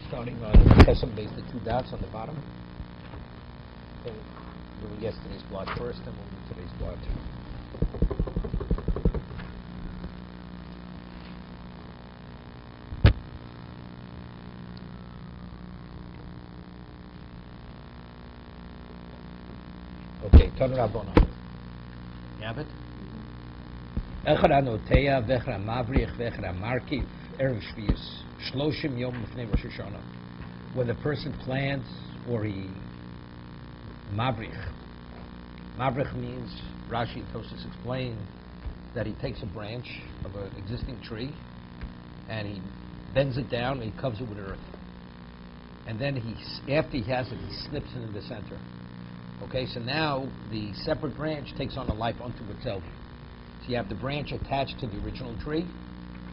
starting on Kesem base, the two dots on the bottom. Okay. Doing yesterday's blot first, and we'll do today's blot. Okay, turn it up on. You have it? Echad anoteya vechra mavrich vechra markiv erev shvius shloshim yom lefnei Rosh Hashanah. When a person plants or he mavrich. Mavrich means, Rashi and Tosfos explain that he takes a branch of an existing tree and he bends it down and he covers it with earth. And then after he has it, he snips it in the center. Okay, so now the separate branch takes on a life unto itself. So you have the branch attached to the original tree,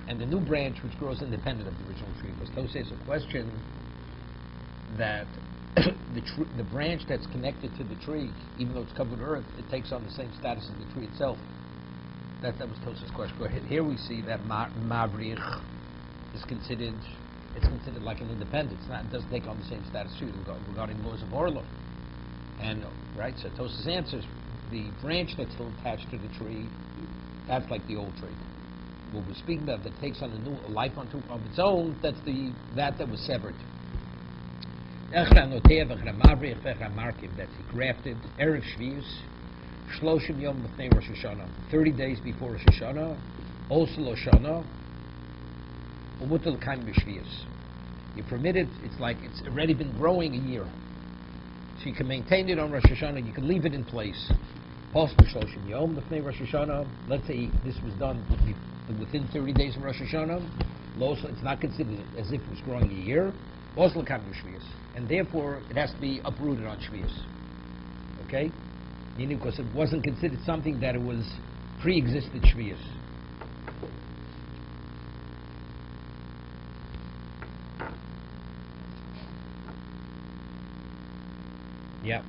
and the new branch which grows independent of the original tree. Because Tosfos has a question that the branch that's connected to the tree, even though it's covered with earth, it takes on the same status as the tree itself. That was Tosfos' question. Go ahead. Here we see that mavrich is considered like an independent. It doesn't take on the same status too regarding laws of Orlo. And right, so Tosfos answers the branch that's still attached to the tree, that's like the old tree. What we're speaking of that takes on a life unto of its own, that's that was severed. That's he grafted erev shvius shloshim yom lefnei Rosh Hashanah, 30 days before Rosh Hashanah, also Loshana, umutal kaim b'shvius. You permit it, it's like it's already been growing a year. So you can maintain it on Rosh Hashanah, you can leave it in place. Let's say this was done within 30 days of Rosh Hashanah. It's not considered as if it was growing a year. And therefore, it has to be uprooted on Shvius. Okay? Meaning because it wasn't considered something that it was pre-existed Shvius. Yeah.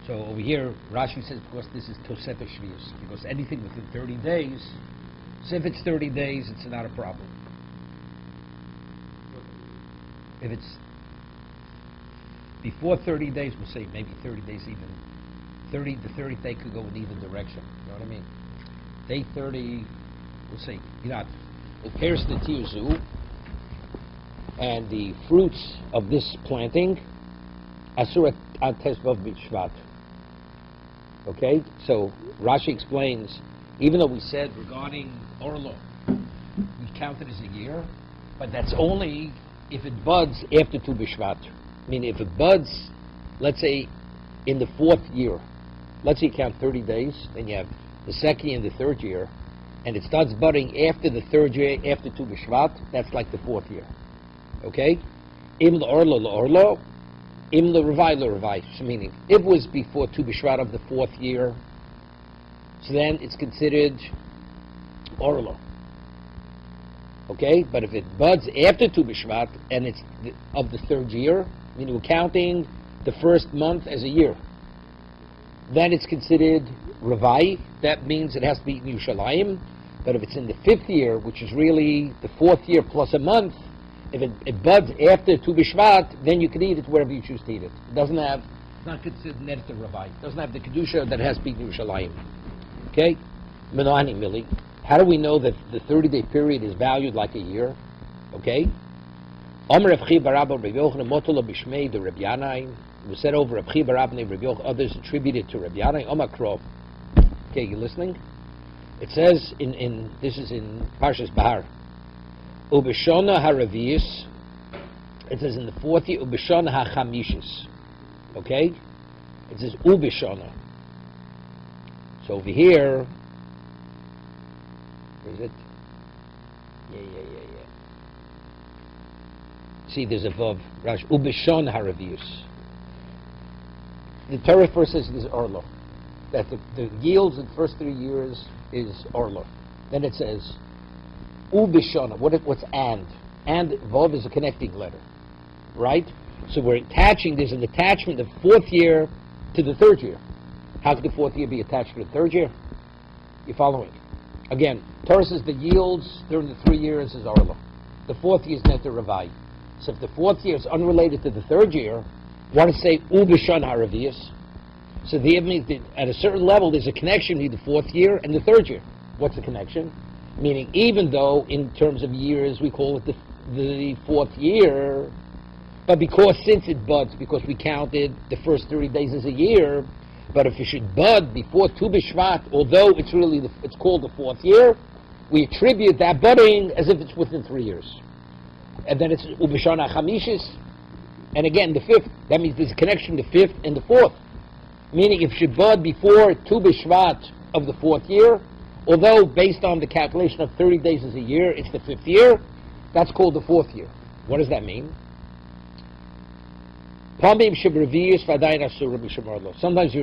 So over here, Rashi says because this is Tosefet Shvius, because anything within 30 days, so if it's 30 days, it's not a problem. If it's before 30 days, we'll say maybe 30 days even. The 30th day could go in either direction. You know what I mean? Day 30, we'll say, it pairs the tiuzu, and the fruits of this planting, Asur at Tezvav B'Shvat. Okay, so Rashi explains, even though we said regarding Orlo, we count it as a year, but that's only if it buds after Tu B'Shvat. I mean, if it buds, let's say, in the fourth year, let's say you count 30 days, then you have the second and the third year, and it starts budding after the third year, after Tu B'Shvat, that's like the fourth year. Okay? Im l'Orlo, Im l'Revai, meaning if it was before Tu B'Shvat of the fourth year, so then it's considered Orlo. Okay, but if it buds after Tu B'Shvat and it's of the third year, meaning we're counting the first month as a year, then it's considered Revai. That means it has to be in Yerushalayim. But if it's in the fifth year, which is really the fourth year plus a month, if it buds after Tu B'Shvat, then you can eat it wherever you choose to eat it. It's not considered Neder Revai. It doesn't have the Kedusha that has to be in Yerushalayim. Okay? Menani Mili. How do we know that the 30-day period is valued like a year? Okay? Omer Rav Chi bar Abba Rav Yochanan Motolo B'Shmei de Rabbi Yanai. It was said over Rav Chi bar Abba and Rav Yochanan, others attributed to Rabbi Yanai. Omer Krov. Okay, you listening? It says this is in Parshas Bahar. Ubeshona haravius. It says in the fourth year, Ubeshona hachamishis. Okay? It says Ubeshona. So over here, where is it? Yeah. See, there's above Rash. Ubeshona haravius. The Torah first says this is Orlo. That the yields in the first 3 years is Orlo. Then it says Ubishona. What's and? And Vav is a connecting letter. Right? So we're attaching, there's an attachment of fourth year to the third year. How could the fourth year be attached to the third year? You're following? Again, Torah says the yields during the 3 years is Orlo. The fourth year is Neter Ravai. So if the fourth year is unrelated to the third year, want to say ubishon haravius. So that means that at a certain level there's a connection between the fourth year and the third year. What's the connection? Meaning, even though in terms of years we call it the fourth year, but since it buds, because we counted the first 30 days as a year, but if it should bud before Tu B'Shvat, although it's called the fourth year, we attribute that budding as if it's within 3 years. And then it's Ubishon HaChamishis, and again the fifth. That means there's a connection the fifth and the fourth. Meaning if it should bud before Tu B'Shvat of the fourth year, although based on the calculation of 30 days as a year, it's the fifth year, that's called the fourth year. What does that mean? Sometimes you're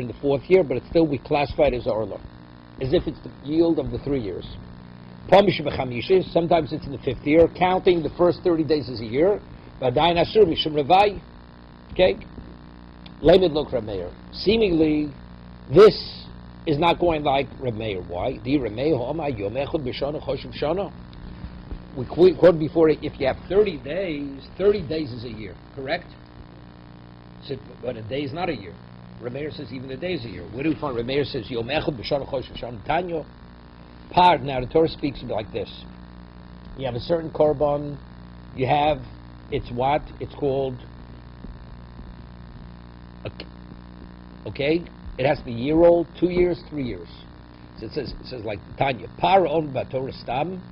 in the fourth year, but it's still we classify it as Orla, as if it's the yield of the 3 years. Sometimes it's in the fifth year, counting the first 30 days as a year. Okay? Seemingly, this is not going like Reb Meir. Why? We quoted before, if you have 30 days is a year, correct? So, but a day is not a year. Reb Meir says even a day is a year. Where do we find Reb Meir says Yom Echad b'Shana Choshev Shana Tanyo? Par. Now the Torah speaks like this. You have a certain korban. You have it's what? It's called. Okay, it has to be a year old, 2 years, 3 years. So it says like Tanya. Par on b'Torah stam.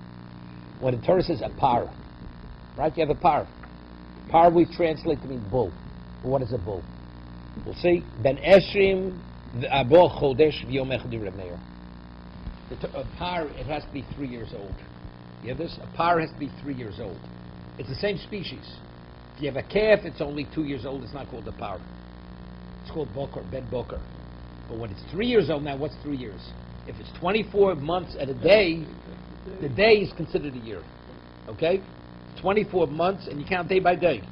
When the Torah says a par, right? You have a par. Par we translate to mean bull. What is a bull? We'll see. Ben Eshrim Abo Chodesh V'Yom Echad Reb Meir. A par, it has to be 3 years old. You have this? A par has to be 3 years old. It's the same species. If you have a calf, it's only 2 years old. It's not called a par. It's called boker, ben boker. But when it's 3 years old now, what's 3 years? If it's 24 months and a day, the day is considered a year. Okay? 24 months, and you count day by day.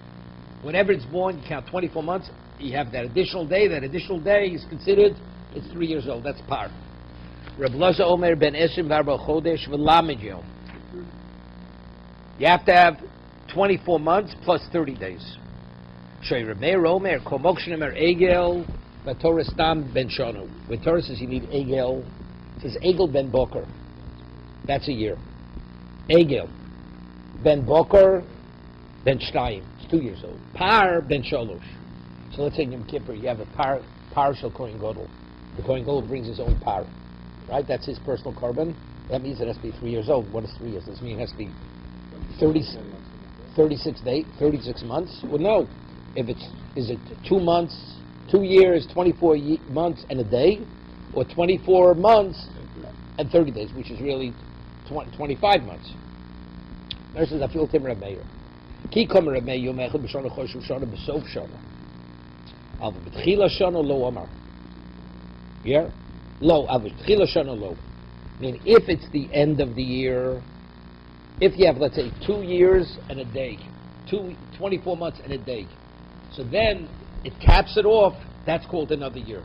Whenever it's born, you count 24 months, you have that additional day. That additional day is considered, it's 3 years old. That's par. Reb Loza Omer ben Eshim Varba Chodesh V'Lamed Yom. You have to have 24 months plus 30 days. Shoy Reb Meir Omer Kol Mokshin Omer Egel V'Torah Stam Ben Shonu. When Torah says you need Egel, it says Egel ben Boker. That's a year. Egel ben Boker ben Shtayim. 2 years old. Par ben Sholosh. So let's say in Yom Kippur you have a par shel Kohen Gadol. The Kohen Gadol brings his own par, right? That's his personal korban. That means it has to be 3 years old. What is 3 years? Does it mean it has to be 36 months? Well, no. If is it 2 months, 2 years, 24 months and a day, or 24 months and 30 days, which is really 25 months. Nurses, I feel Timur Meir. Ki kommer Reb Meir Yom Echad b'Shana Choshev Shana b'Sof Shana. Av b'Tchila Shana lo Amar. Yeah? Lo. Av b'Tchila Shana lo. I mean, if it's the end of the year, if you have, let's say, 2 years and a day, 24 months and a day, so then it caps it off, that's called another year.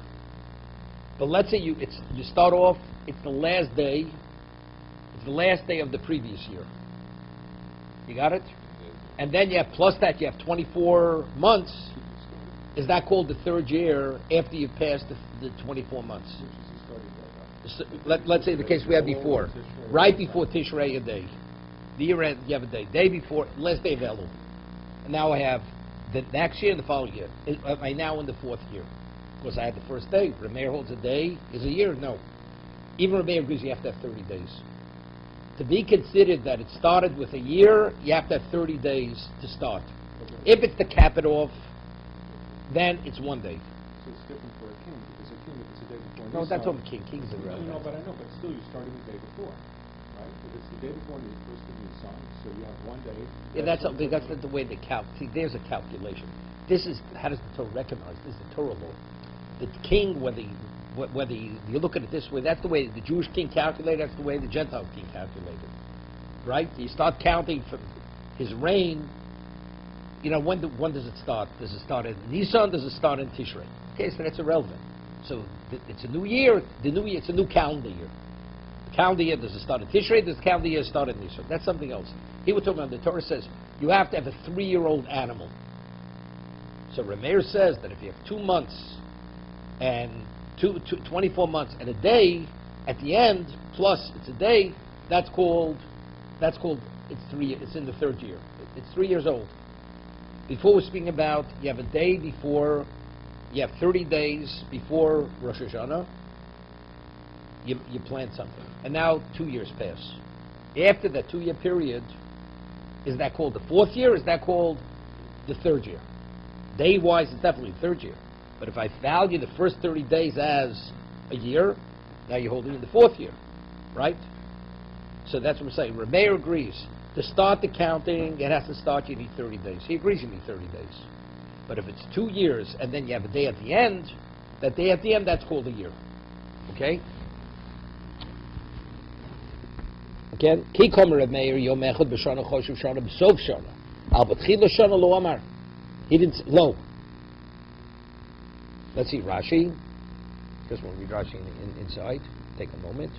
But let's say you start off, it's the last day of the previous year. You got it? And then you have, plus that, you have 24 months. Is that called the third year after you've passed the 24 months? So, let's say the case we had before. Right before Tishrei, a day. The year end, you have a day. Day before, last day of Elul. And now I have the next year and the following year. Am I now in the fourth year? Because I had the first day. Reb Meir holds a day is a year? No. Even Reb Meir agrees you have to have 30 days. To be considered that it started with a year, you have to have 30 days to start. Okay. If it's to cap it off, then it's 1 day. So it's different for a king, because a king, if it's a day before... No, that's on king. King's irrelevant. No, but I know, but still you're starting the day before, right? If it's the day before the first of the sun, so you have 1 day... Yeah, that's not the way they calculate. See, there's a calculation. This is, how does the Torah recognize? This is the Torah law. The king, whether you look at it this way, that's the way the Jewish king calculated, that's the way the Gentile king calculated. Right? You start counting from his reign, when does it start? Does it start in Nisan? Does it start in Tishrei? Okay, so that's irrelevant. So it's a new year, it's a new calendar year. calendar year, there's a start of Tishrei, there's a calendar year start of Nisan. That's something else. Here we're talking about, the Torah says, you have to have a 3-year-old animal. So Rameir says that if you have 2 months and 24 months and a day at the end, plus it's a day, it's in the 3rd year. It's 3 years old. Before we're speaking about, you have a day before, you have 30 days before Rosh Hashanah, you plant something. And now 2 years pass. After that 2-year period, is that called the 4th year, or is that called the 3rd year? Day-wise, it's definitely the 3rd year. But if I value the first 30 days as a year, now you're holding in the 4th year, right? So that's what we're saying. Rameir agrees. To start the counting, it has to start, you need 30 days. He agrees you need 30 days. But if it's 2 years, and then you have a day at the end, that day at the end, that's called a year. Okay? Again, Ki Komer Reb Meir Yom Echad B'Shana Choshev Shana B'Sof Shana Al B'Tchila Shana Lo Amar. He didn't lo. Let's see Rashi. Just want to read Rashi inside. Take a moment.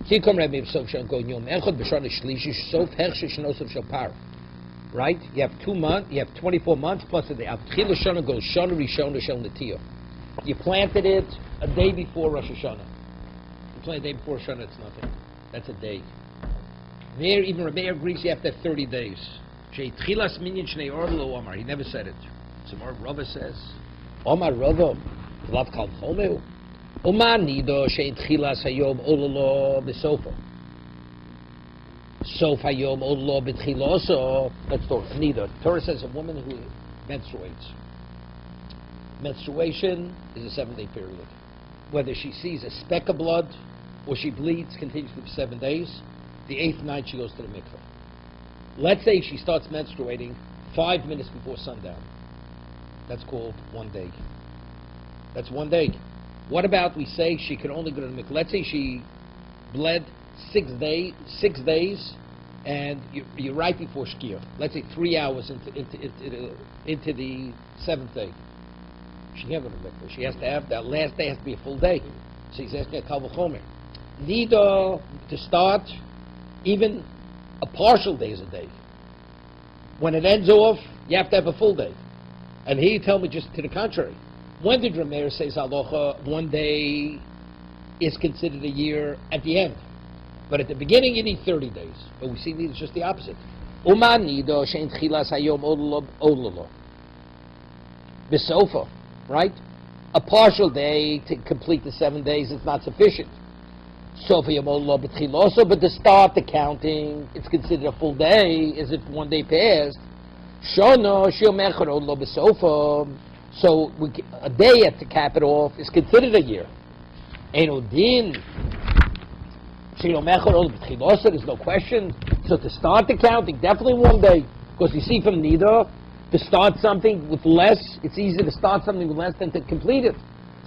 Ki Komer Reb Meir B'Sof Shana Go Yom Echad B'Shana Shlishi Sof Hechshe Shnosov Shapar. Right? You have 2 months. You have 24 months plus a day. Al B'Tchila Shana goes Shana Rishona Shel Netiyah. You planted it a day before Rosh Hashanah. You planted a day before Rosh Hashanah. It's nothing. That's a day. There, even Rabbi agrees you have to have 30 days. He never said it. So more Rava says, Omar Rava, Lav Kal Chomeu, Omar Nido Shein Tchilas Hayom Ololo Besofa. Sof Hayom Ololo Betchiloso. Let's talk Nido. Torah says a woman who menstruates. Menstruation is a 7-day period. Whether she sees a speck of blood or she bleeds continuously for 7 days, the 8th night she goes to the mikveh. Let's say she starts menstruating 5 minutes before sundown. That's called 1 day. That's 1 day. What about we say she can only go to the mikveh? Let's say she bled 6 days, and you're right before Shkia. Let's say 3 hours into the 7th day. She can't go to the mikveh. She has to have, that last day has to be a full day. So he's asking a kal v'chomer. Nida, to start, even a partial day is a day. When it ends off, you have to have a full day. And here you tell me just to the contrary. When did Rameir say Halacha, 1 day is considered a year at the end? But at the beginning you need 30 days. But we see it's just the opposite. Uman nido shein tchilas hayom ololo. Besofa, right? A partial day to complete the 7 days is not sufficient. But to start the counting, it's considered a full day, as if 1 day passed. So a day at to cap it off is considered a year. There's no question. So to start the counting, definitely 1 day. Because you see from Nida, to start something with less, it's easier to start something with less than to complete it.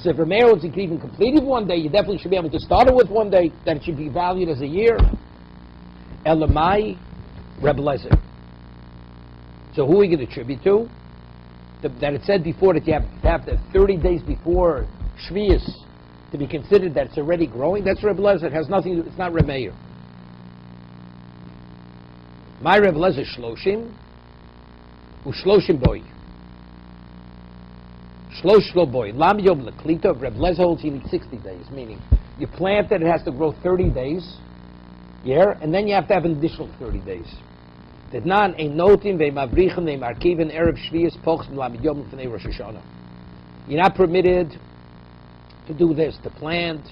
So if Rameir was even completed 1 day, you definitely should be able to start it with 1 day, that it should be valued as a year. Elamai, Rebbe Lezer. So who are we going to attribute to? That it said before that you have to have 30 days before Shvius to be considered that it's already growing. That's Rebbe Lezer. It has nothing. It's not Rameir. My Rebbe Lezer Shloshim, Ushloshim Boy. Shlosh boy. Lam yom leklita. Reb Lezer holds you need 60 days, meaning you plant it, it has to grow 30 days, yeah, and then you have to have an additional 30 days. Tednan ein notim ve'mavrichim ve'markiven erev shvius pochs lam yom l'fnei Rosh Hashanah. You're not permitted to do this, to plant,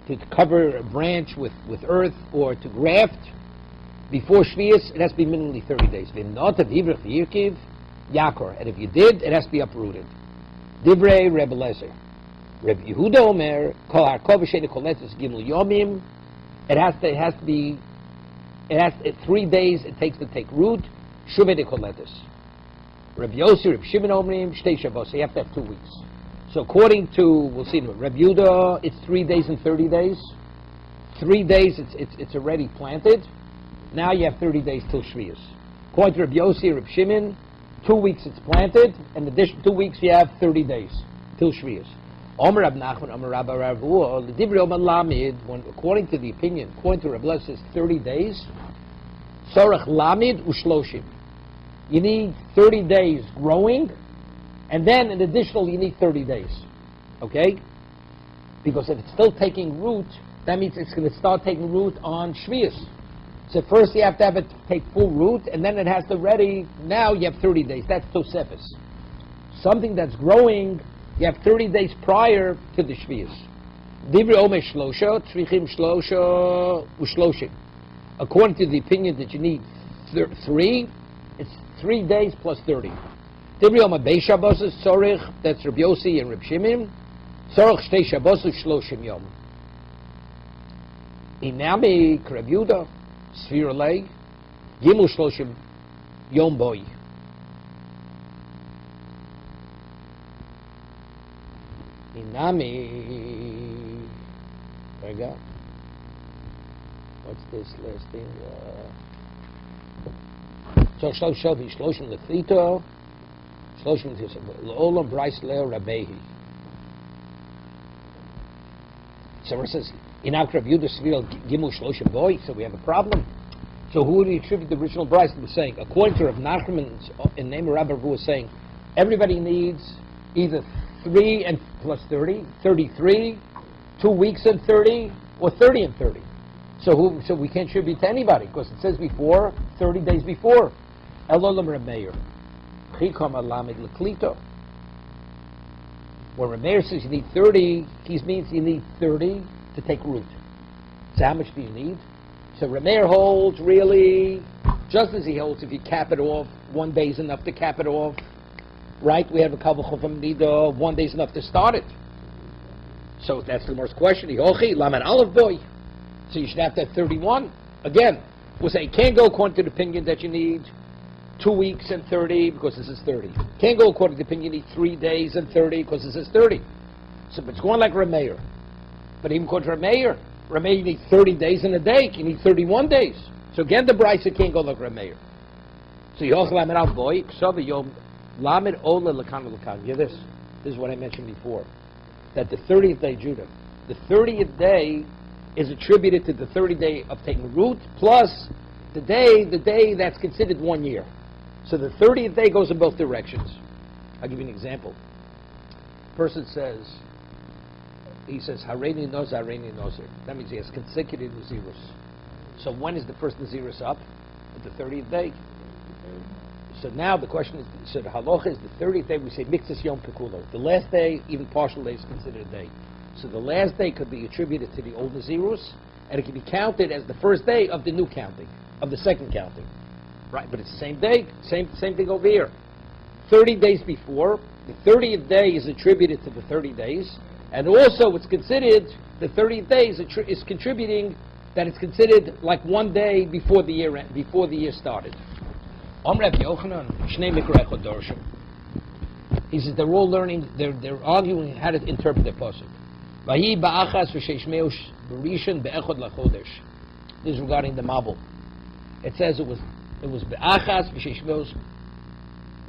to cover a branch with earth, or to graft before shvius. It has to be minimally 30 days. Ve'not avivrich v'yirkiv yakor, and if you did, it has to be uprooted. Divrei Rebbe Lezer. Reb Yehuda Omer, Kol Harkov Sheni Koletis Gimel Yomim. It has to be 3 days it takes to take root. Shuvei de Koletis. Reb Yossi, Reb Shimon Omrim, Shtei Shabbos. So you have to have 2 weeks. So according to, we'll see, Reb Yehuda, it's 3 days and 30 days. 3 days it's already planted. Now you have 30 days till Shvius. According to Reb Yossi, Reb Shimon, 2 weeks it's planted, and additional 2 weeks you have 30 days till Shvius. Omer Rab Nachman, Omer Rabbi Ravua, the Dibri Omer Lamid, according to the opinion, according to Rabbi says 30 days, Sorach Lamid Ushloshim. You need 30 days growing, and then in additional you need 30 days. Okay? Because if it's still taking root, that means it's going to start taking root on Shvius. So first you have to have it take full root, and then it has to ready. Now you have 30 days. That's Tosefis. Something that's growing, you have 30 days prior to the Shvius. Divri Omer Shlosha, Tzrichim Shlosha Ushloshim. According to the opinion that you need 3, it's 3 days plus 30. Divri Omer Beis Shabbos Tzorich, that's Rabbi Yossi and Rabbi Shimon. Tzorich Shtei Shabbos Shloshim Yom. Inami Krab Yuda. Sfira Lei, Gimel Shloshim, Yom Boy. Inami, Rega. What's this last thing? So Shloshim Lefito, Shloshim L'Olam Bryce Leo Rabbehi. So it says, in Akrav Yudah Svil Gimel Shloshim Boy, so we have a problem. So who would he attribute the original Bryce to saying? According to Rav Nachman's in name of Rabbi Ravua was saying, everybody needs either 3 and plus 30, 33, 2 weeks and 30, or 30 and 30. So we can't attribute to anybody because it says before 30 days before. Elolam Rameir, Chikam Alamid Leklito. When Rameir says you need 30, he means you need 30 to take root. So how much do you need? So Rameir holds really, just as he holds if you cap it off, 1 day is enough to cap it off. Right? We have a couple of Nida, 1 day is enough to start it. So that's the most question. Laman Aleph Boy. So you should have to have 31. Again, we'll say can't go according to the opinion that you need 2 weeks and 30 because this is 30. Can't go according to the opinion you need 3 days and 30 because this is 30. So it's going like Rameir. But even according to Rameir, you need 30 days in a day. You need 31 days. So again, the Bryce can't go like Rameir. So Yoch Lamed Al Boy, Ksava Yom Lamed Ola Lakan Lakan. Yeah, this is what I mentioned before. That the 30th day, Judah, the 30th day is attributed to the 30th day of taking root plus the day that's considered 1 year. So the 30th day goes in both directions. I'll give you an example. Person says, Hareini Nozer, Hareini Nozer. That means he has consecutive Nazirus. So when is the first Nazirus up? At the 30th day. So now the question is, so the halacha is the 30th day, we say Mixus Yom Pekulo. The last day, even partial day, is considered a day. So the last day could be attributed to the old Nazirus, and it can be counted as the first day of the new counting, of the second counting. Right, but it's the same day, same thing over here. 30 days before, the 30th day is attributed to the 30 days, and also it's considered, the 30th day is contributing that it's considered like 1 day before the year started. He says they're all learning, they're arguing how to interpret the pasuk. This is regarding the Mabul. It says it was be'achas v'sheshmeos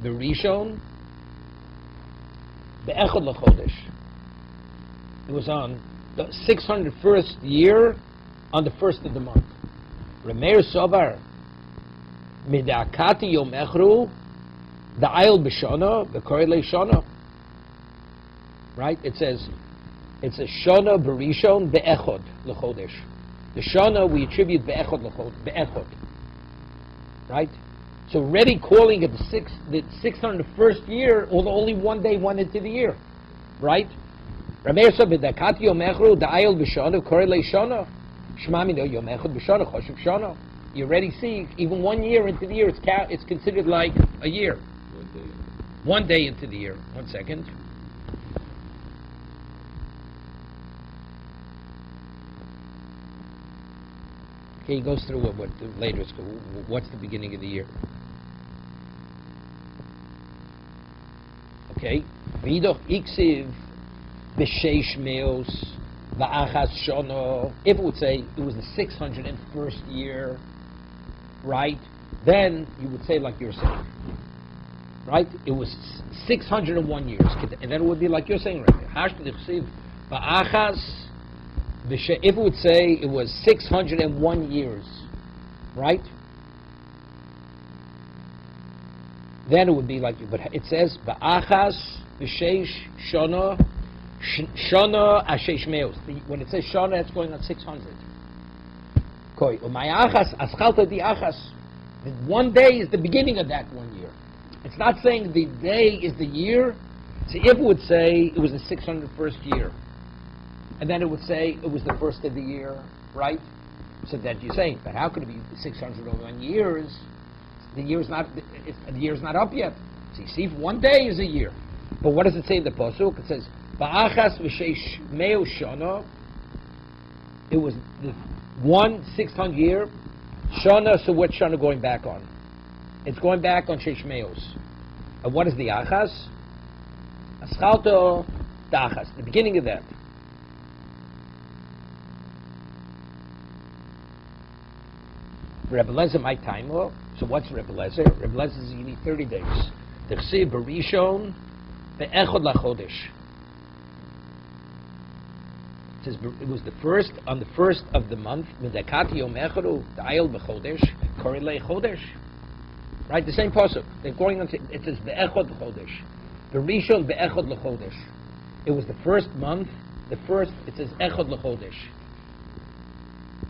berishon be'echad lachodesh. It was on the 601st year on the 1st of the month. Remeir Sovar midakati yom echru da'ayil b'shana v'korei shana. Right? It says it's a shana berishon be'echad lachodesh. The shana we attribute be'echad lachodesh. Right? So already calling it the 601st year, although only 1 day went into the year. Right? Rameir said, "B'dakati yom echru da'ayil b'shana korei shana shmami no yom echad b'shana choshev shana." You already see, even 1 year into the year, it's considered like a year. 1 day into the year. 1 second. Okay, he goes through what later is. What's the beginning of the year? Okay, v'yidoch iksiv b'sheish meos v'achas shono. If it would say it was the 601st year, right? Then you would say like you're saying. right? It was 601 years. And then it would be like you're saying right there. If it would say it was 601 years, right? Then it would be like, but it says, Ba'achas v'sheish shana, shana ashesh meos. When it says shana, it's going on 600. Koi, umayachas aschalta di achas. One day is the beginning of that 1 year. It's not saying the day is the year. See, if it would say it was the 601st year, and then it would say it was the first of the year, right? So that you're saying, but how could it be 601 years? The year's not up yet. See, 1 day is a year. But what does it say in the pasuk? It says, "Ba'achas v'sheish meo shana." It was the 600th year. Shana. So what's shana going back on? It's going back on sheish meos. And what is the achas? Aschalto da'achas. The beginning of that. Rebbe Lezer, my time. So what's Rebbe Lezer? Rebbe Lezer says you need 30 days. T'chsiv berishon be'echod lachodesh. It says it was the first on the first of the month. Medakati yom echodu da'ayel bechodesh korilei chodesh. Right, the same pasuk. They're going on. It says be'echod lachodesh. Berishon be'echod lachodesh. It was the first month. The first. It says echod lachodesh.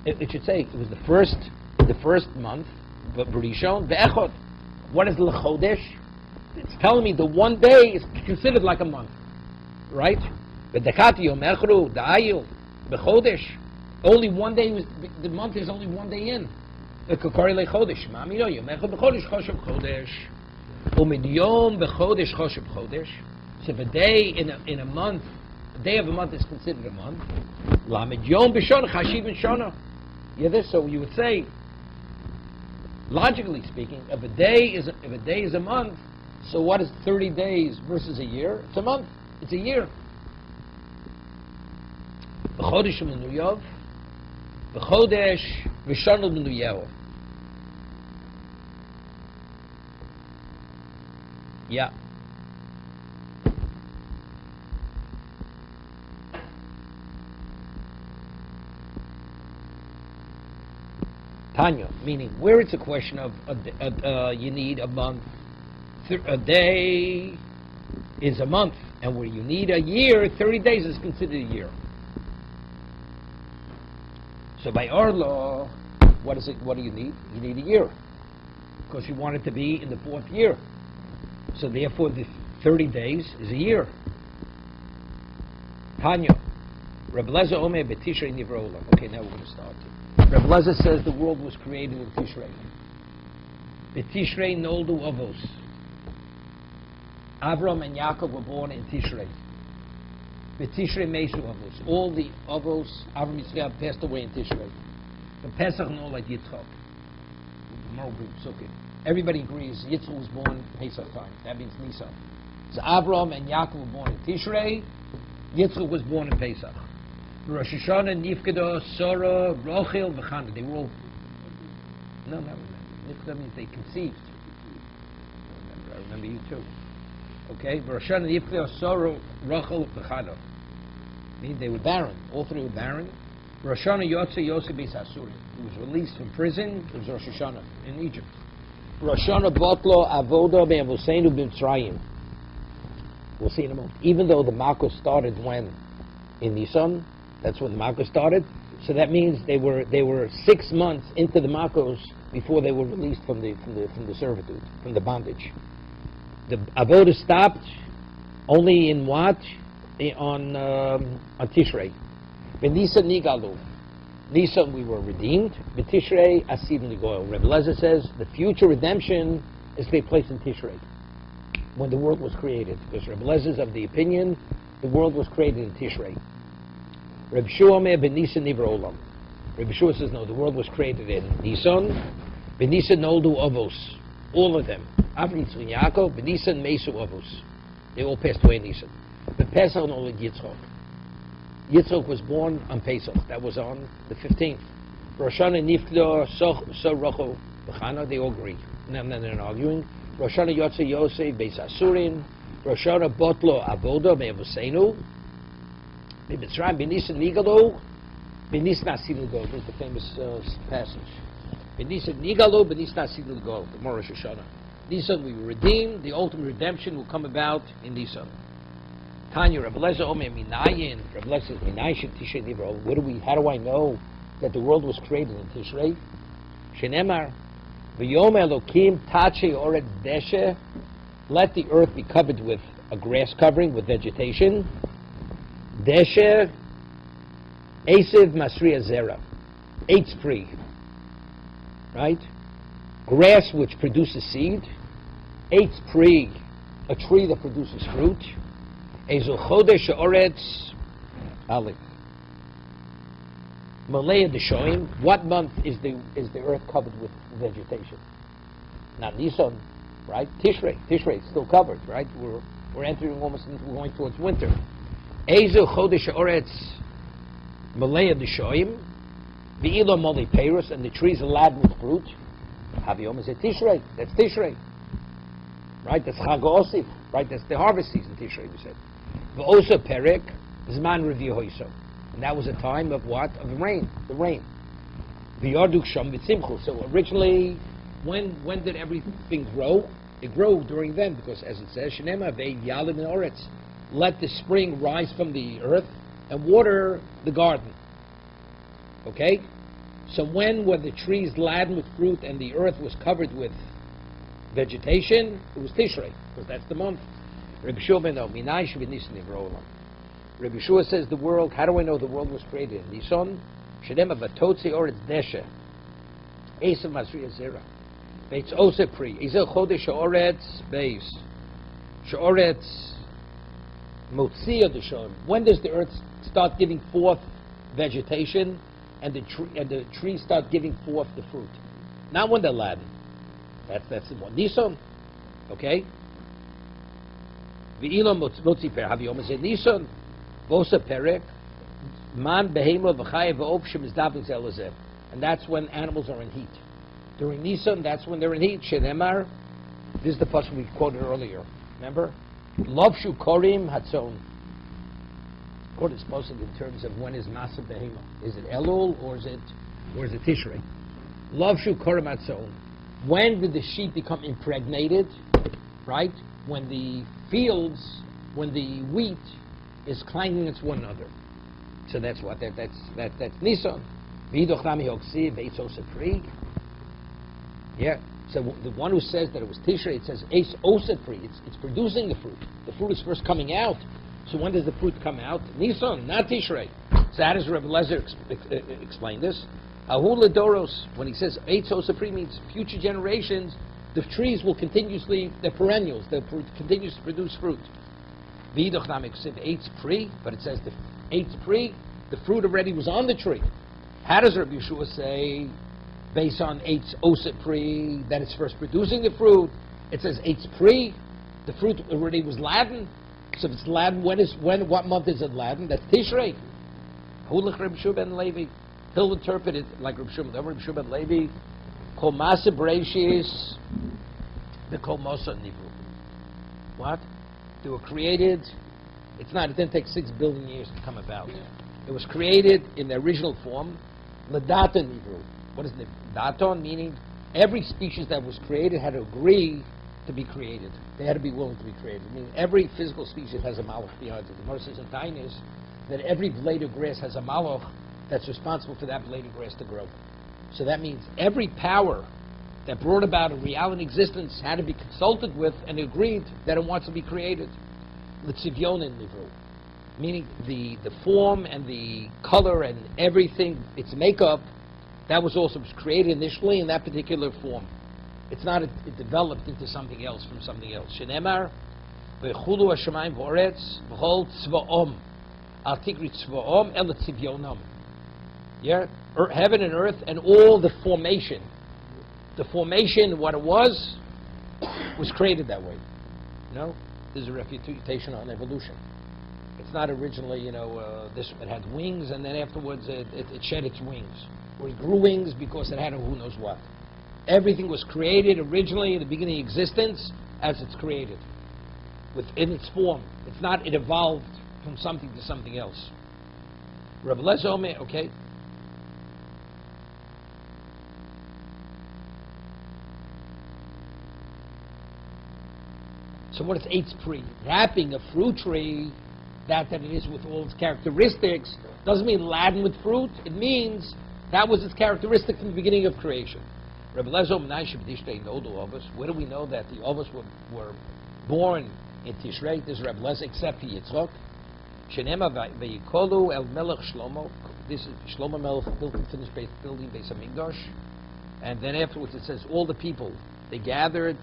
It should say it was the first month, but Berishon, Be'echod. What is L'chodesh? It's telling me the 1 day is considered like a month, right? B'dekati yom echru, da'ayil, Be'chodesh. Only 1 day, the month is only 1 day in. K'kori le'chodesh. Ma'amino, yom echod b'chodesh, choshev chodesh. Umid yom b'chodesh, choshev chodesh. So if a day in a month, a day of a month is considered a month. Lamed yom b'shona, chashiv and shona. Yeah, this. So you would say, logically speaking, if a day is a month, so what is 30 days versus a year? It's a month. It's a year. B'chodesh menuyav, b'chodesh v'shana menuyav. Yeah. Tanya, meaning where it's a question of you need a month, a day is a month, and where you need a year, 30 days is considered a year. So by our law, what is it? What do you need? You need a year, because you want it to be in the 4th year. So therefore, the 30 days is a year. Tanya, Reb Lezer Omer b'Tishrei nivra olam. Okay, now we're going to start. Reb Lezer says the world was created in Tishrei. B'Tishrei noldu avos. Avram and Yaakov were born in Tishrei. B'Tishrei mesu avos. All the avos, Avram and Yitzchak, passed away in Tishrei. The Pesach no like Yitzchak. Everybody agrees Yitzchak was born Pesach time. That means Nisan. So Avram and Yaakov were born in Tishrei. Yitzchak was born in Pesach. Rosh Hashanah, Nifkada, Sarah, Rachel, V'chana. They were all... No, Nifkada means they conceived. I remember you too. Okay? Rosh Hashanah, Nifkada, Sarah, Rachel, V'chana. Means they were barren. All three were barren. Rosh Hashanah, Yotze, Yosef, Beis Asuri. He was released from prison. It was Rosh Hashanah in Egypt. Rosh Hashanah, Botlo, Avoda, Be'avoseinu, B'Mitzrayim. We'll see in a moment. Even though the Malchus started when? In Nisan. That's when the Malchus started. So that means they were 6 months into the Malchus before they were released from the servitude, from the bondage. The Avodah stopped only in what? On Tishrei. B'Nisan nigalu. Nisan we were redeemed. B'Tishrei asiv nigoel. Rebbe Lezer says the future redemption is to take place in Tishrei, when the world was created. Because Rebbe Lezer is of the opinion the world was created in Tishrei. Reb Shua me b'Nisan nivra olam. Reb Shua says no, the world was created in Nisan. B'Nisan noldu avos, all of them. Avram, Yitzchak, and Yaakov. B'Nisan mesu avos. They all passed away in Nisan. But Pesach only Yitzchak. Yitzchak was born on Pesach. That was on the 15th. Rosh Hashanah nifkda so Rachel v'chana. They all agree. And then they're not arguing. Rosh Hashanah Yotze Yosef Beis Asurin, Rosh Hashanah Botlo Avoda Me'avosenu, B'Mitzrayim B'Nisan Nigalo, B'Nisan Asil Go. This is the famous passage. B'Nisan Nigalo, B'Nisan Asil Go. The Rosh Hashanah. Nisan we were redeemed. The ultimate redemption will come about in Nisan. Tanya Rabbi Lezer Omer Minayin. Rabbi Lezer says Minayin Tishrei Nivro. How do I know that the world was created in Tishrei? Shenemar V'Yom Elokim Tache Oretz Deshe. Let the earth be covered with a grass covering, with vegetation. Deshe Esev Masriya Zera. Eitz Pri. Right? Grass which produces seed. Eitz Pri, a tree that produces fruit. Ezel Chodesh Oretz Aleph. Malaya Deshoim. What month is the earth covered with vegetation? Not Nisan, right? Tishrei. Tishrei is still covered, right? We're entering we're going towards winter. Ezel Chodesh Oretz Malaya Deshoim. Ve'ilo Moli Peirus, and the trees are laden with fruit. Haviyom is a Tishrei. That's Tishrei. Right? That's Chag Osif. Right? That's the harvest season, Tishrei, we said. V'osa Perek, Zman Revi Hoiso. And that was a time of what? Of the rain. The rain. V'yarduk Shom V'tzimchu. So originally, when did everything grow? It grew during then, because as it says, Shnema Ve'ed Yalim in Oretz. Let the spring rise from the earth and water the garden. Okay? So when were the trees laden with fruit and the earth was covered with vegetation? It was Tishrei, because that's the month. Rabbi Shua says the world, how do I know the world was created in Nisan? Shedema Vatotzi Oretz Deshe. Esav Masriya Zera. Beitz Ose Pri. Ezel Chodesh Oretz Beis. Sheoretz Motzia Deshon. When does the earth start giving forth vegetation and the trees start giving forth the fruit? Not when they're laden. That's the one. Nisan. Okay? V'ilo motzi per haviyom is Nisan. Vosa perek. Man behema v'chayev v'opshim is davin zelazeh. And that's when animals are in heat. During Nisan, that's when they're in heat. Shenemar. This is the pasuk we quoted earlier. Remember? Lovshu korim hatzon. What is supposed in terms of when is Masa Behema? Is it Elul or is it Tishrei? Lovshu korim hatzon. When did the sheep become impregnated? Right? When the fields, when the wheat is clanging against one another. So that's what that's Nisan. Yeah. So the one who says that it was Tishrei, it says Eis Osepri. It's producing the fruit. The fruit is first coming out. So when does the fruit come out? Nisan, not Tishrei. So how does Rabbi Lezer explain this? Ahula Doros, when he says Eis Osepri means future generations, the trees will continuously, they're perennials, they'll continuously produce fruit. V'yidoch namik said Eitz Pri, but it says the Eitz Pri, the fruit already was on the tree. How does Rabbi Yeshua say, based on Eitz Oseh Pri, that it's first producing the fruit? It says Eitz Pri, the fruit already was laden. So if it's laden, what month is it laden? That's Tishrei. Hulach Rabbi Yeshua ben Levi. He'll interpret it like Rabbi Yeshua ben Levi. Kol Masa Bereshis, the Kol Mosa Nivru. What? They were created. It didn't take 6 billion years to come about. It was created in the original form. Ladata Nivru. What is Daton? Meaning every species that was created had to agree to be created. They had to be willing to be created. Meaning every physical species has a malach behind it. The Gemara says in Tainis that every blade of grass has a malach that's responsible for that blade of grass to grow. So that means every power that brought about a reality existence had to be consulted with and agreed that it wants to be created. L'tzivyonin nivru. Meaning the form and the color and everything, its makeup, that was also created initially in that particular form. It's not it developed into something else from something else. Shenemar v'chulu hashamayim v'oretz v'chol tzva'om al tikri tzva'om el tzivyonom. Yeah, heaven and earth and all the formation. The formation, what it was created that way. You know, this is a refutation on evolution. It's not originally, it had wings and then afterwards it shed its wings. Or it grew wings because it had a who knows what. Everything was created originally in the beginning of existence as it's created, within its form. It's not, it evolved from something to something else. Rabbi Lezer Omer, okay. So what is Eitz Pri? Wrapping a fruit tree, that it is with all its characteristics, doesn't mean laden with fruit. It means that was its characteristic from the beginning of creation. Rabbi Lezer Omer, where do we know that the Ovos were born in Tishrei? This is Rabbi Lezer, except for Yitzchok. Shenema v'yikolu el melech Shlomo. This is Shlomo Melech finished building Beis Hamikdash, and then afterwards it says all the people they gathered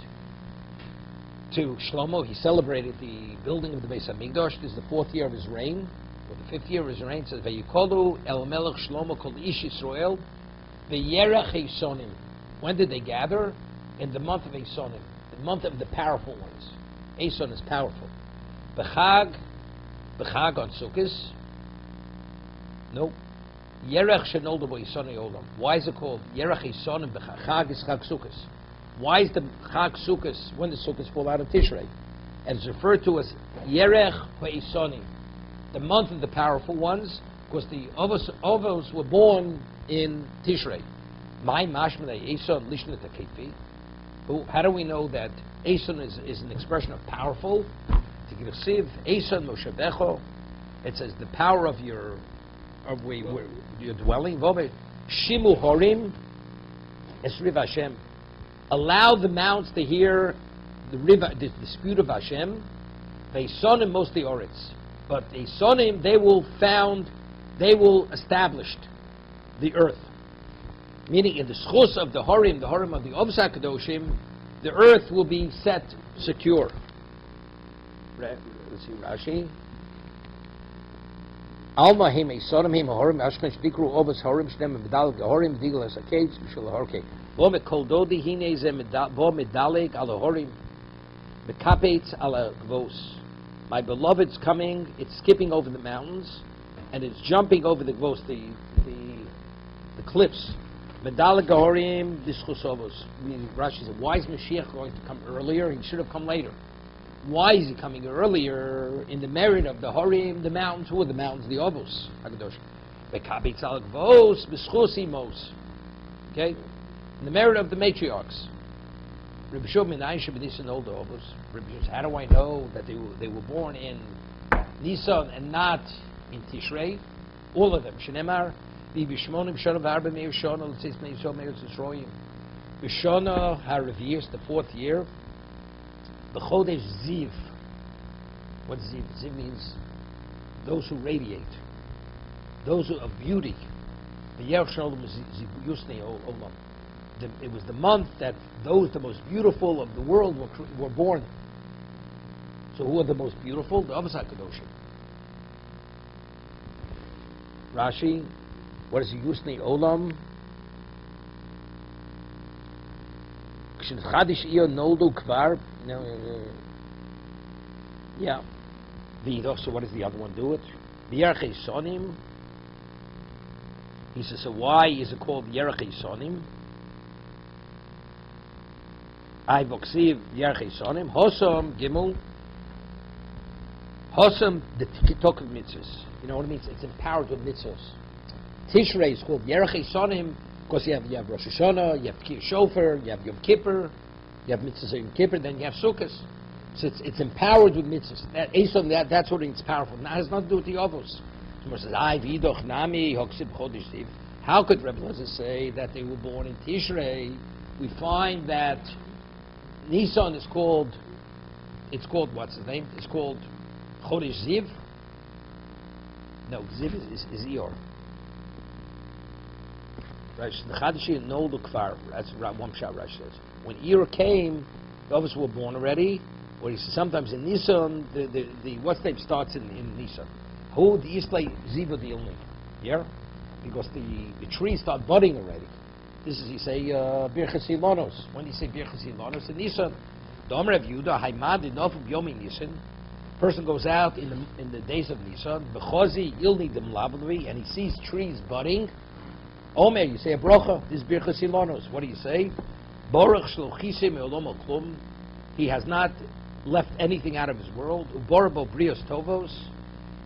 to Shlomo. He celebrated the building of the Beis Hamikdash. This is the 4th year of his reign, or the 5th year of his reign. It says v'yikolu el melech Shlomo kol ish Yisrael v'yerach Eisonim. When did they gather? In the month of Eisonim, the month of the powerful ones. Eison is powerful. B'chag on Sukkos. No. Yerech shenoldu bo Eisonei olam. Why is it called Yerech Eisonim b'chag? Chag is Chag Sukkos. Why is the Chag Sukkos, when the Sukkos fall out of Tishrei? And it's referred to as Yerech Eisonim, the month of the powerful ones, because the Ovos were born in Tishrei. My mashmanei Eison lishna takefi. How do we know that Eison is an expression of powerful? Eison Moshevecho. It says the power of your dwelling. Shimu Horim Esriv Hashem. Allow the mounts to hear the dispute of Hashem. Eisonim mostly Oretz, but Eisonim they will establish the earth. Meaning in the schus of the Horim of the Ovos HaKadoshim, the earth will be set secure. Let's see Rashi. Alma him Eisonim him Horim Ashkesh Dikru Ovos Horim Shnem Medal Horim Digel Asakej Mishul Horke. Bo Mekoldodi Hine Ze Bo Medaleg Al Horim Bekapetz Al Gvos. My beloved's coming. It's skipping over the mountains, and it's jumping over the Gvos, the cliffs. Medaleg Horim Dischus Ovos. Rashi said, why is Mashiach going to come earlier? He should have come later. Why is he coming earlier? In the merit of the Horim, the mountains. Who are the mountains? The Ovos HaKadosh. Bekabitz al Gvos B'schus Imos. Okay, in the merit of the matriarchs. Rabbi Shov Minayin Shebenisan Older Ovos. Rabbi Shov, how do I know that they were born in Nisan and not in Tishrei? All of them. Shenemar B'Shmonim Shana V'Arba Meir Shana L'Tzis Meir Shon Meir Tzisroyim. B'Shana HaRevius, the 4th year. B'Chodesh Ziv. What Ziv? Ziv means those who radiate, those who of beauty. The Yerech Shalom Yusnei Olam. It was the month that those the most beautiful of the world were born. So who are the most beautiful? The Ovos HaKadoshim. Rashi, what is Yusnei Olam? Chadish Iyo Noldu Kvar. Yeah. So what does the other one do it? The Yerech Eisonim. He says, so why is it called Yerech Eisonim? I voksiv Yerech Eisonim. Hosam Gimel. Hosam the Tiktok of mitzvahs. You know what it means? It's empowered with mitzvahs. Tishrei is called Yerech Eisonim because you have Rosh Hashanah, you have Tkir Shofar, you have Yom Kippur, you have mitzvahs Yom Kippur, then you have Sukkot. So it's empowered with mitzvahs. That Eisom, that's what it's powerful. Now it has nothing to do with the Ovos. Someone says, "Ay v'yidoch nami hoksib chodesh ziv." How could Rebbe Lezer say that they were born in Tishrei? We find that Nisan is called. It's called what's the name? It's called Chodesh Ziv. No, Ziv is Iyar. The Chadashi Noldu Kfar. That's one shot Rashi says. When Iyar came, the Ovos were born already. Or he says sometimes in Nisan, the what's name starts in Nisan. Who the Islay Ziva the only, yeah, because the trees start budding already. This is, you say, Birchas Ilonos. When you say Birchas Ilonos in Nisan, the Omer of Yehuda, Haimad enough of Yomi Nisan. Person goes out in the days of Nisan, Bechozi Ilni Dem Lavadvi, and he sees trees budding. Omer, you say a brocha. This is Birchas Ilonos. What do you say? Baruch shlochise me'olam klum. He has not left anything out of his world. Uborbo brios tovos,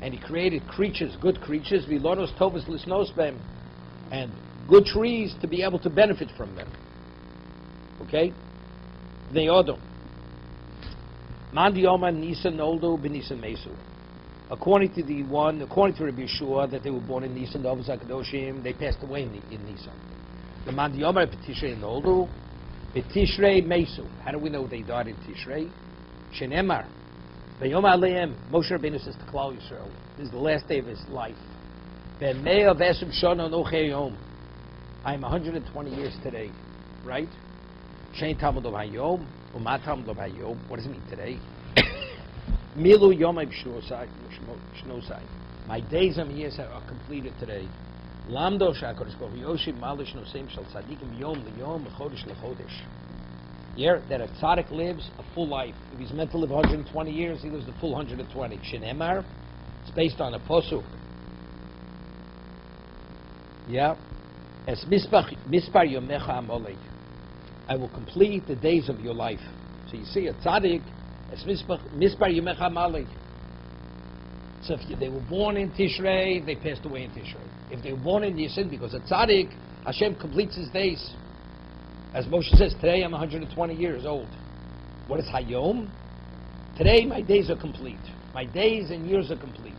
and he created creatures, good creatures. Vilonos tovos lisnos bem, and good trees to be able to benefit from them. Okay? Neodom. Mandi Yoma Nisan Noldu Benisan Mesu. According to Rabbi Yeshua, that they were born in Nisan, the Avos HaKadoshim, they passed away in Nisan. The Mandi Yoma B'Tishrei Noldu, B'Tishrei Mesu. How do we know they died in Tishrei? Shenemar. V'Yom Aleim, Moshe Rabbeinu says to Klal Yisrael, this is the last day of his life. V'Mei of Esum Shana Nochei Yom. I am 120 years today, right? Shein Talmud Hayom, Umat Talmud Hayom. What does it mean today? Milu Yomai Shnosai. My days and years are completed today. Lamdo Shakodesh Baruch Yoshim Malish Noseim Shal Tzadikim Yom LeYom Chodesh LeChodesh. Yeah, that a tzaddik lives a full life. If he's meant to live 120 years, he lives the full 120. Shenemar, it's based on a posuk. Yeah. Es mispar yomecha amolei. I will complete the days of your life. So you see, a tzaddik, es mispar yomecha amolei. So if they were born in Tishrei, they passed away in Tishrei. If they were born in Nisan, because a tzaddik, Hashem completes his days. As Moshe says, today I'm 120 years old. What is Hayom? Today my days are complete. My days and years are complete.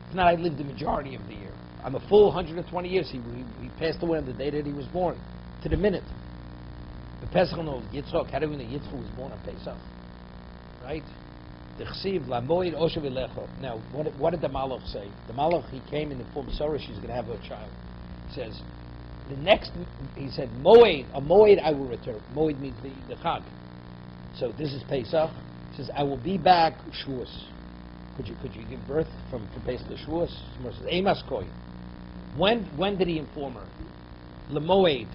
It's not I lived the majority of the year. I'm a full 120 years. He passed away on the day that he was born, to the minute. The Pesach no Yitzchak, how do we know Yitzchak was born on Pesach? Right? Now, what did the Malach say? The Malach, he came in the form of Sarah, she's going to have a child. He says, he said, Moed, a Moed I will return. Moed means the Chag. So this is Pesach. He says, I will be back Shavuos. Could you give birth from Pesach to Shavuos? Someone says, Eimas Koi. When did he inform her? Lemoed,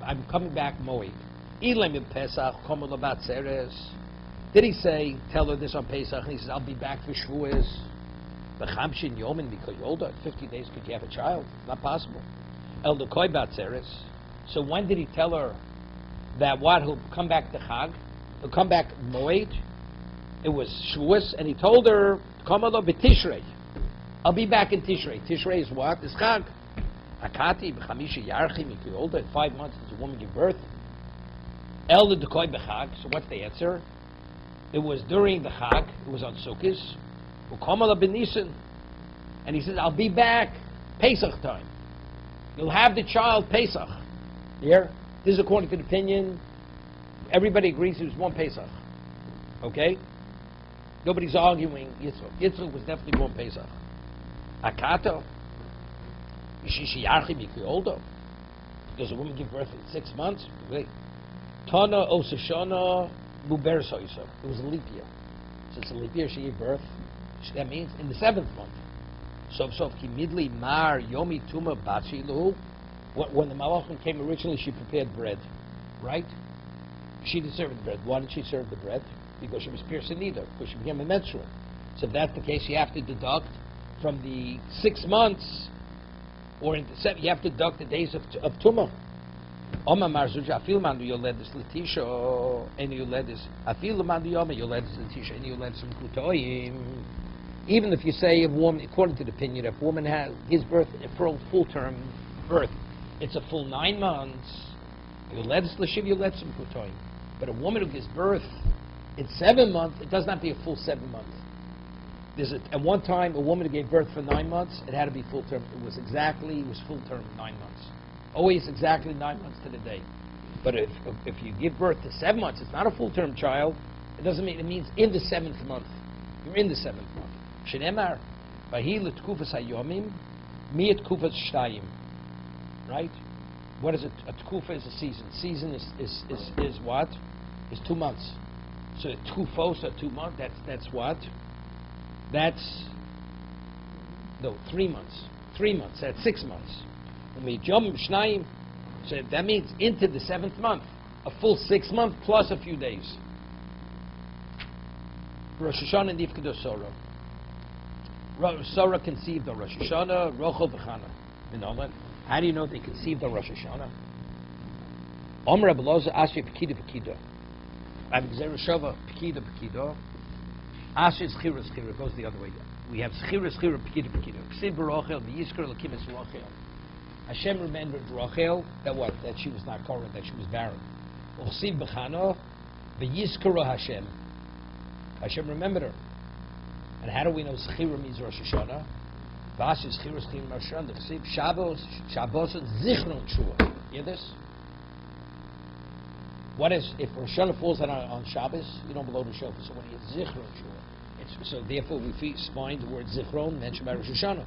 I'm coming back Moed. Ilem in Pesach, Komo Labat Seres. Did he say, tell her this on Pesach? And he says, I'll be back for Shavuos. B'chamshin yomin mikoyolda. 50 days, could you have a child? Not possible. El dekoy batzeres. So when did he tell her that what? He'll come back to Chag? He'll come back Moed? It was Shavuos, and he told her, Kamalo b'Tishrei. I'll be back in Tishrei. Tishrei is what? It's Chag. Akati b'chamisha yarchi mikoyolda. In 5 months, does a woman give birth? El dekoy b'Chag. So what's the answer? It was during the Chag. It was on Sukkot. Ukamala b'Nisan. And he says, I'll be back Pesach time. You'll have the child Pesach. Here, this is according to the opinion. Everybody agrees it was born Pesach. Okay? Nobody's arguing Yitzchak. Yitzchak was definitely born Pesach. Akato. Does a woman give birth in 6 months? Okay. Tana Osashana Bubersoisa. It was a leap year. So it's a leap year, she gave birth. That means in the 7th month. Sof ki midli mar yomi tuma bachilu. When the Malachim came originally, she prepared bread, right? She didn't serve the bread. Why did she serve the bread? Because she was piercing neither, because she became a menstrual. So if that's the case, you have to deduct from the 6 months, or in the 7, you have to deduct the days of Tumah. Oma marzuja afil mandu yoledis letisha, and yoledis afil mandu yoma yoledis letisha, and yoledis mkutoyim. Even if you say a woman, according to the opinion, if a woman gives birth for a full-term birth, it's a full 9 months. But a woman who gives birth in 7 months, it does not be a full 7 months. At one time, a woman who gave birth for 9 months, it had to be full-term. It was full-term 9 months. Always exactly 9 months to the day. But if you give birth to 7 months, it's not a full-term child. It means in the 7th month. You're in the 7th month. Shenemar, vahi letkufas hayomim, mi etkufas shtayim. Right? What is it? A tkufa is a season. Season is what? Is 2 months. So tkufos are 2 months. That's what? That's 3 months. 3 months. That's 6 months. Mi jom shnayim. So that means into the 7th month, a full 6 months plus a few days. Rosh Hashanah and Nifkedos Sorah. Sarah conceived on Rosh Hashanah, Rochel v'Chana. How do you know they conceived on Rosh Hashanah? Omer Rabbi Loza Asher Pekida Pekida. Rabbi Gzera Shova Pekida Pekida. Asher Schira Schira goes the other way. We have Schira Schira Pekida Pekida. Ksiv Rachel v'Yizkar Lakim Es Rachel. Hashem remembered Rachel that what? That she was not current, that she was barren. Ksiv B'Chana v'Yizkar Hashem. Hashem remembered her. And how do we know Schira means Rosh Hashanah? Vasher Schira Schira Rosh Hashanah. Ksiv Shabbos Zichron Shua. Hear this? What is, if Rosh Hashanah falls on Shabbos, you don't blow the shofar. So when you get Zichron Shua, so therefore we find the word Zichron mentioned by Rosh Hashanah.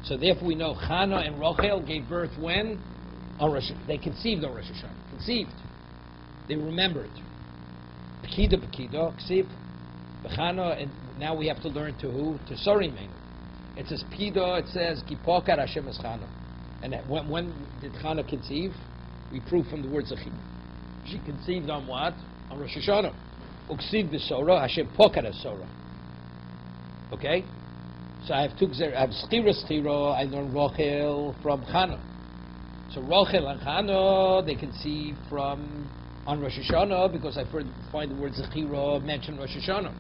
So therefore we know Chana and Rachel gave birth when? On Rosh Hashanah. They conceived on Rosh Hashanah. Conceived. They remembered. Pekida, Ksiv, B'Chana, and now we have to learn to who? To Sorim. It says Pida, it says Kipokar Hashem es Chana. And that when did Chana conceive? We prove from the word Zechim. She conceived on what? On Rosh Hashanah. Uksiv b'Sorah, Hashem Pokar Sorah. Okay? So I have two I have Schira, I learned Rachel from Chana. So Rachel and Chana, they conceive from on Rosh Hashanah because I first find the word Zechira mentioned Rosh Hashanah.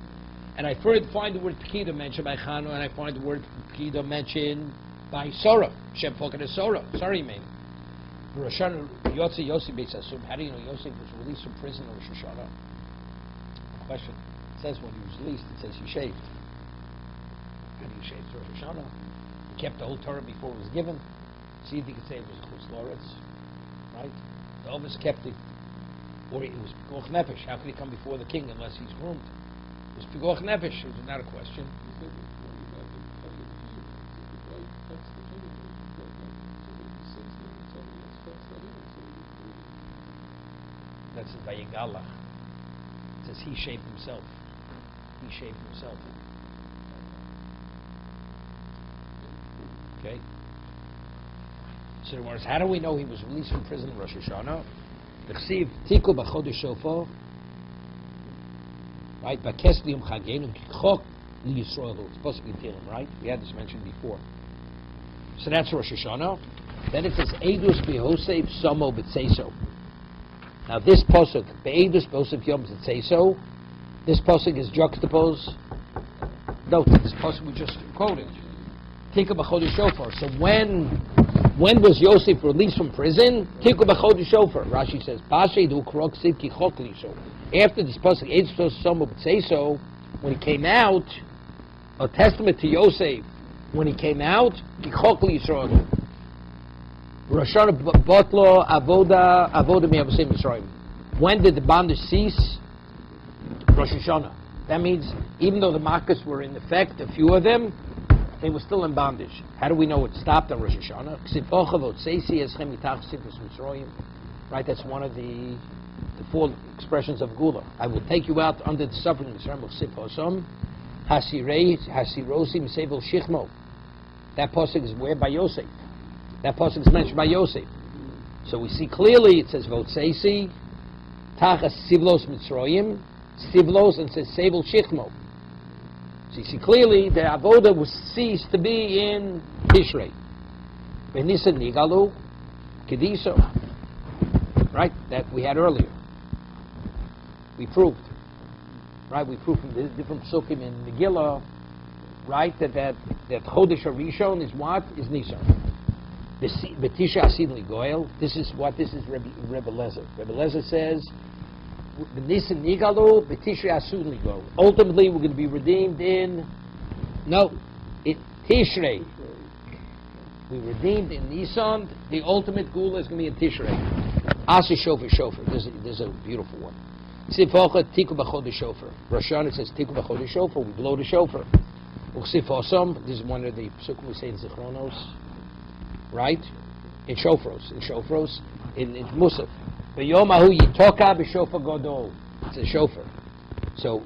And I first find the word Pekida mentioned by Chana, and I find the word Pekida mentioned by Sorah. Hashem Pokar Sorah. Sorry, man. Rosh Hashanah, Yotzi Yosef Beis Asum. How do you know Yosef was released from prison on Rosh Hashanah? Question. It says when he was released, it says he shaved. How do you shave Rosh Hashanah? He kept the whole Torah before it was given. See if you could say it was Chutz Loretz, right? The Ovis kept it, or it was Pikuach Nefesh. How could he come before the king unless he's groomed? It was Pikuach Nefesh. It was not a question. That says by Yigalach. It says he shaved himself. He shaved himself. Okay? So in words, how do we know he was released from prison in Rosh Hashanah? L'chsiv tiku b'chodesh shofar. Right? B'kes liyom chagenu kichok liyisrael. It's supposed to be Tehillim, right? We had this mentioned before. So that's Rosh Hashanah. Then it says Eidus b'Hosef Samo b'Tzeiso. Now this pasuk, Be'edus B'Osef Yom Tzeiso, this pasuk is juxtaposed. Note this pasuk we just quoted. Tikku b'chodesh shofar. So when was Yosef released from prison? Tikku b'chodesh shofar. Rashi says, Pashay du krok sid ki chok lisho. After this pasuk, Eidus B'Osef Samo b'Tzeiso, when he came out, a testament to Yosef, when he came out, ki chok lisho. Rosh Hashanah Botlo Avoda Mi'avosim Yisrael. When did the bondage cease? Rosh Hashanah. That means even though the Makkos were in effect, a few of them, they were still in bondage. How do we know it stopped on Rosh Hashanah? Right, that's one of the four expressions of Gula. I will take you out under the suffering of Israel. Hasirosim Sevel Shichmo. That pasuk is where by Yosef. That pasuk is mentioned by Yosef. So we see clearly it says Votseisi, Tachas Sivlos Mitzroyim, Sivlos, and says Sevel Shichmo. So you see clearly the Avoda was ceased to be in Tishrei. Benisa Nigalu, Kediso. Right? That we had earlier. We proved. Right? We proved from the different psukim in Megillah, right, that Chodesh HaRishon is what? Is Nisan. Betisha Asidli Goel. This is Rebbe Lezer. Rebbe Lezer says, Nisan Nigalu, Betisha Asidli Goel. Ultimately, we're going to be redeemed in Tishrei. We redeemed in Nisan. The ultimate Gula is going to be in Tishrei. Asa Shofar Shofar. There's a beautiful one. Sifocha Tiku B'Chodesh Shofar. Rosh Hashanah says Tiku B'Chodesh Shofar. We blow the shofar. Uksifosam. This is one of the psukim we say in Zichronos. Right? In Shofros, in Musaf. V'yomahu yitoka b'shofar godol. It's a shofar. So,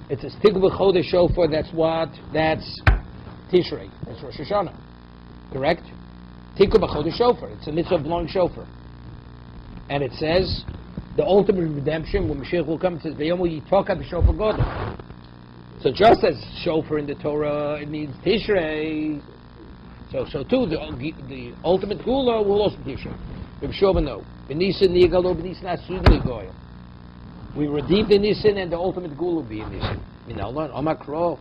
it's a Tiku b'chodesh shofar, that's what? That's Tishrei. That's Rosh Hashanah. Correct? Tiku b'chodesh shofar. It's a mitzvah of blowing shofar. And it says, the ultimate redemption, when Mashiach will come, it says, v'yomahu yitoka b'shofar godol. So just as shofar in the Torah, it means Tishrei. So too, the ultimate Gula will also be Tishrei. Rabbi Shua no. B'nisan nigalo, b'nisan asudli goyim. We redeemed in Nisan, and the ultimate goal will be in Nisan. Minalon, Omakro,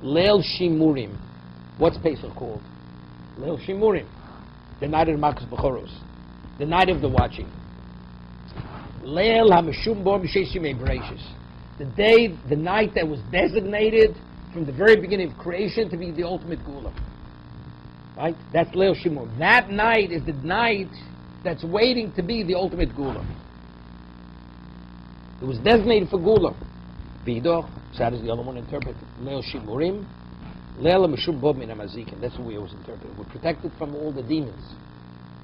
Leil Shimurim. What's Pesach called? Leil Shimurim. The night of the Makas Bechoros. The night of the watching. Leil HaMeshum Bo M'Sheshimei Bereshis. The night that was designated from the very beginning of creation to be the ultimate Gula. Right? That's Leil Shimurim. That night is the night that's waiting to be the ultimate Gula. It was designated for Gula. Bidoch, so how does the other one interpret it? Leil Shimurim, Leil HaMeshum Bo Min HaMazikin. That's what we always interpret it. We're protected from all the demons.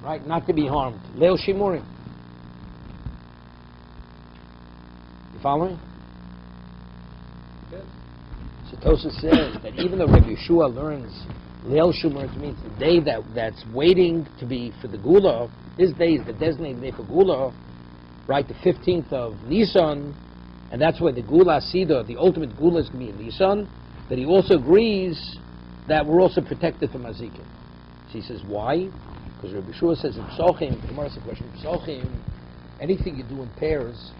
Right? Not to be harmed. Leil Shimurim. You following? Yes. So Tosa says that even though Rabbi Yeshua learns Leil Shimurim means the day that's waiting to be for the Gula, his day is the designated day for Gula, right, the 15th of Nisan, and that's where the Gula Sida, the ultimate Gula, is going to be in Nisan, that he also agrees that we're also protected from Azikin. So he says, why? Because Rabbi Shua says in Psochim, the Gemara asks a question, Psochim, anything you do in pairs,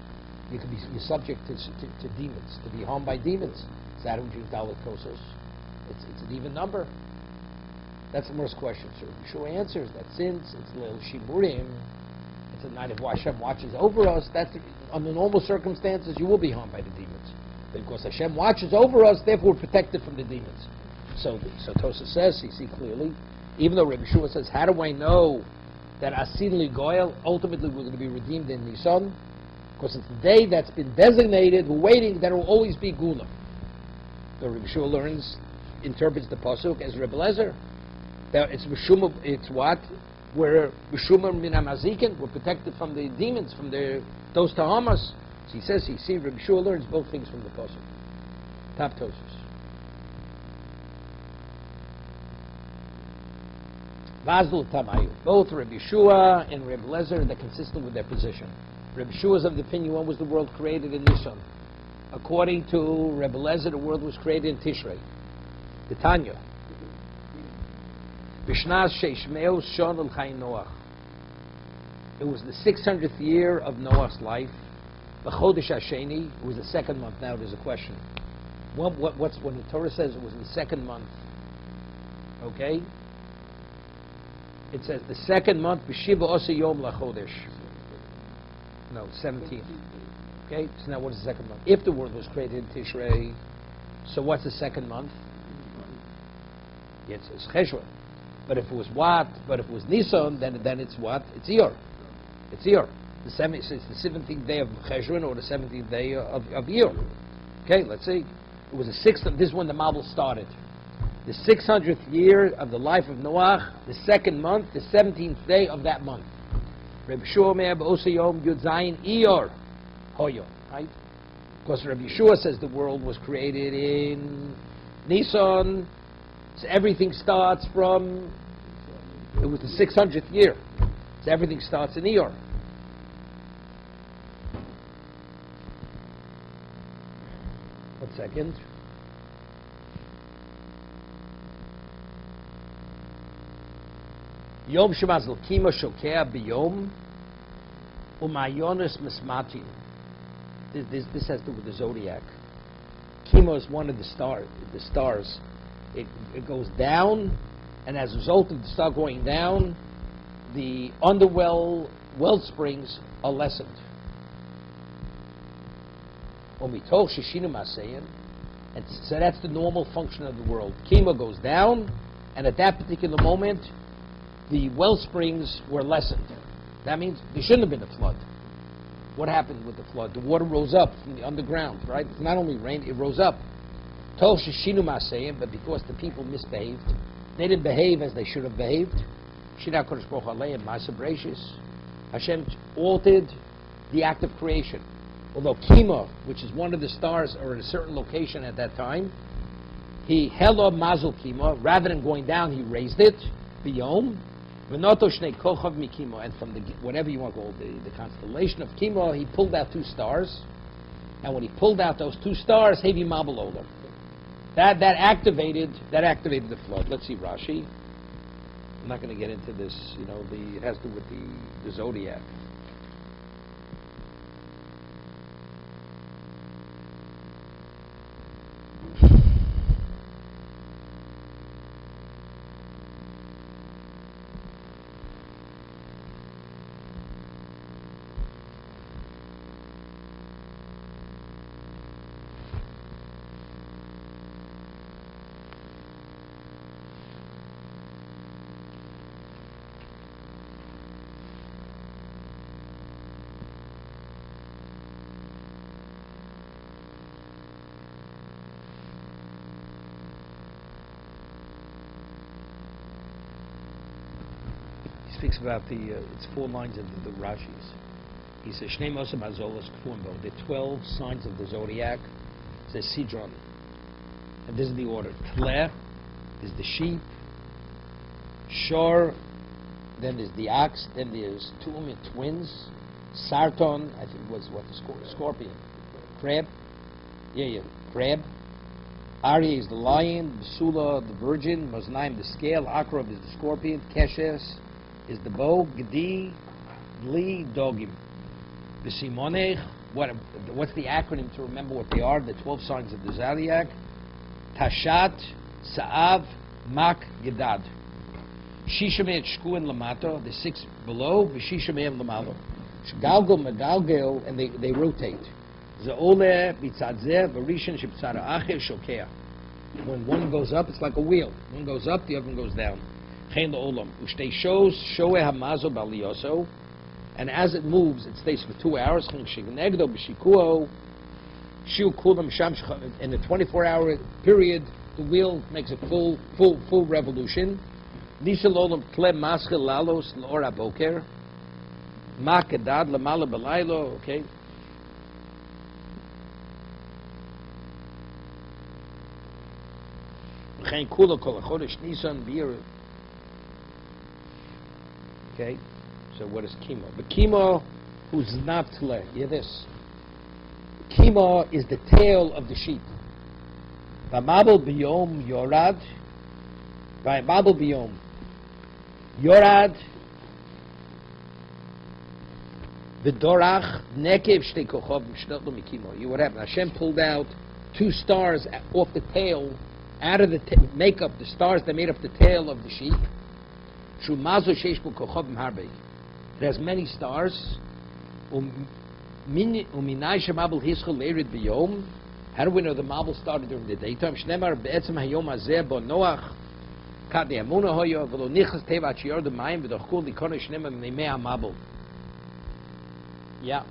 you're subject to demons, to be harmed by demons. Zadam Jews Dalit Kosos. It's an even number. That's the first question. So Rabbi Shua answers that since it's Leil Shimurim, it's a night of Hashem watches over us, that's under normal circumstances you will be harmed by the demons. Because Hashem watches over us, therefore we're protected from the demons. So Tosa says, you see clearly, even though Rabbi Shua says, how do I know that Asin Ligoyel, ultimately we're going to be redeemed in Nisan? Because it's the day that's been designated, we're waiting, that it will always be Gula. So Rabbi Shua interprets the Pasuk as Rebbe Lezer. That it's what? We're B'shumar min hamazikin, we're protected from the demons, from those tahamas. So he says, Rabbi Shua learns both things from the Pasuk. Top Tosus. Vazdul Tamayu. Both Rabbi Shua and Rabbi Lezer, they're consistent with their position. Rabbi Shua is of the opinion, when was the world created in Nisan? According to Rabbi Lezer, the world was created in Tishrei. The Tanya. It was the 600th year of Noah's life. B'chodesh Hasheni, it was the second month. Now there's a question. When the Torah says it was the second month, okay? It says the second month, B'shiva Osa Yom LaChodesh. No, 17th. Okay, so now what is the second month? If the world was created in Tishrei, so what's the second month? It's Cheshvan. But if it was Nisan, then it's what? It's Iyar. It's Iyar. It's the 17th day of Cheshvan or the 17th day of Iyar. Okay, let's see. It was the 6th. This is when the Mabul started. The 600th year of the life of Noah, the second month, the 17th day of that month. Rabbi Shua Me'er B'osayom Yud Zayin Iyar Hoyo. Right? Because Rabbi Yeshua says the world was created in Nisan. So everything starts from, it was the 600th year. So everything starts in Iyar. One second. Yom Shemazal Kima Shokea B'Yom Umayonis Mismatin. This has to do with the zodiac. Kima is one of the stars. It goes down, and as a result of the star going down, the underwell well springs are lessened. And so that's the normal function of the world. Kima goes down, and at that particular moment, the well springs were lessened. That means there shouldn't have been a flood. What happened with the flood? The water rose up from the underground, right? It's not only rain, it rose up. But because the people misbehaved, they didn't behave as they should have behaved. Hashem altered the act of creation. Although Kima, which is one of the stars, are in a certain location at that time, he held up Mazel Kima. Rather than going down, he raised it, Biyom. And from the, whatever you want to call it, the constellation of Kima, he pulled out two stars. And when he pulled out those two stars, Hevi Mabel Olam. That activated the flood. Let's see Rashi. I'm not going to get into this. It has to do with the zodiac. Speaks about it's 4 lines of the Rashis. He says, Shnei Moshe Mazolos Kfumbo, the 12 signs of the zodiac. It says Sidron. And this is the order. Tle is the sheep. Shor, then there's the ox, then there's twins. Sarton, I think was what the scorpion. Crab. Crab. Arya is the lion. Basula, the virgin. Maznaim, the scale. Akrab is the scorpion. Keshes is the bow. Gedi, Li, Dogim. The Simonech, what's the acronym to remember what they are? The 12 signs of the zodiac. Tashat, Sa'av, Mak, Gedad. Shishamet, Shkuin, Lamato, the 6 below. Vishishamet, Lamalo. Shgalgel, Megalgel, and they rotate. Za'ole, Bitzadzeh, Varishan, Shibtzara, Acher, Shokea. When one goes up, it's like a wheel. One goes up, the other one goes down. And as it moves, it stays for 2 hours. In the 24-hour period, the wheel makes a full revolution. Okay. Okay, so what is chemo? The chemo who's not tle. Hear this. Chemo is the tail of the sheep. V'mabel biyom yorad. V'mabel biyom yorad. V'dorach nekev shtei kochov m'shnotlo mikimo. You what happened? Hashem pulled out 2 stars off the tail, out of the makeup the stars that made up the tail of the sheep. It has many stars. How do we know the marble started during the daytime? Yeah.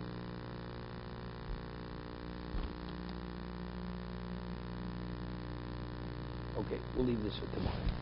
Okay, we'll leave this for tomorrow.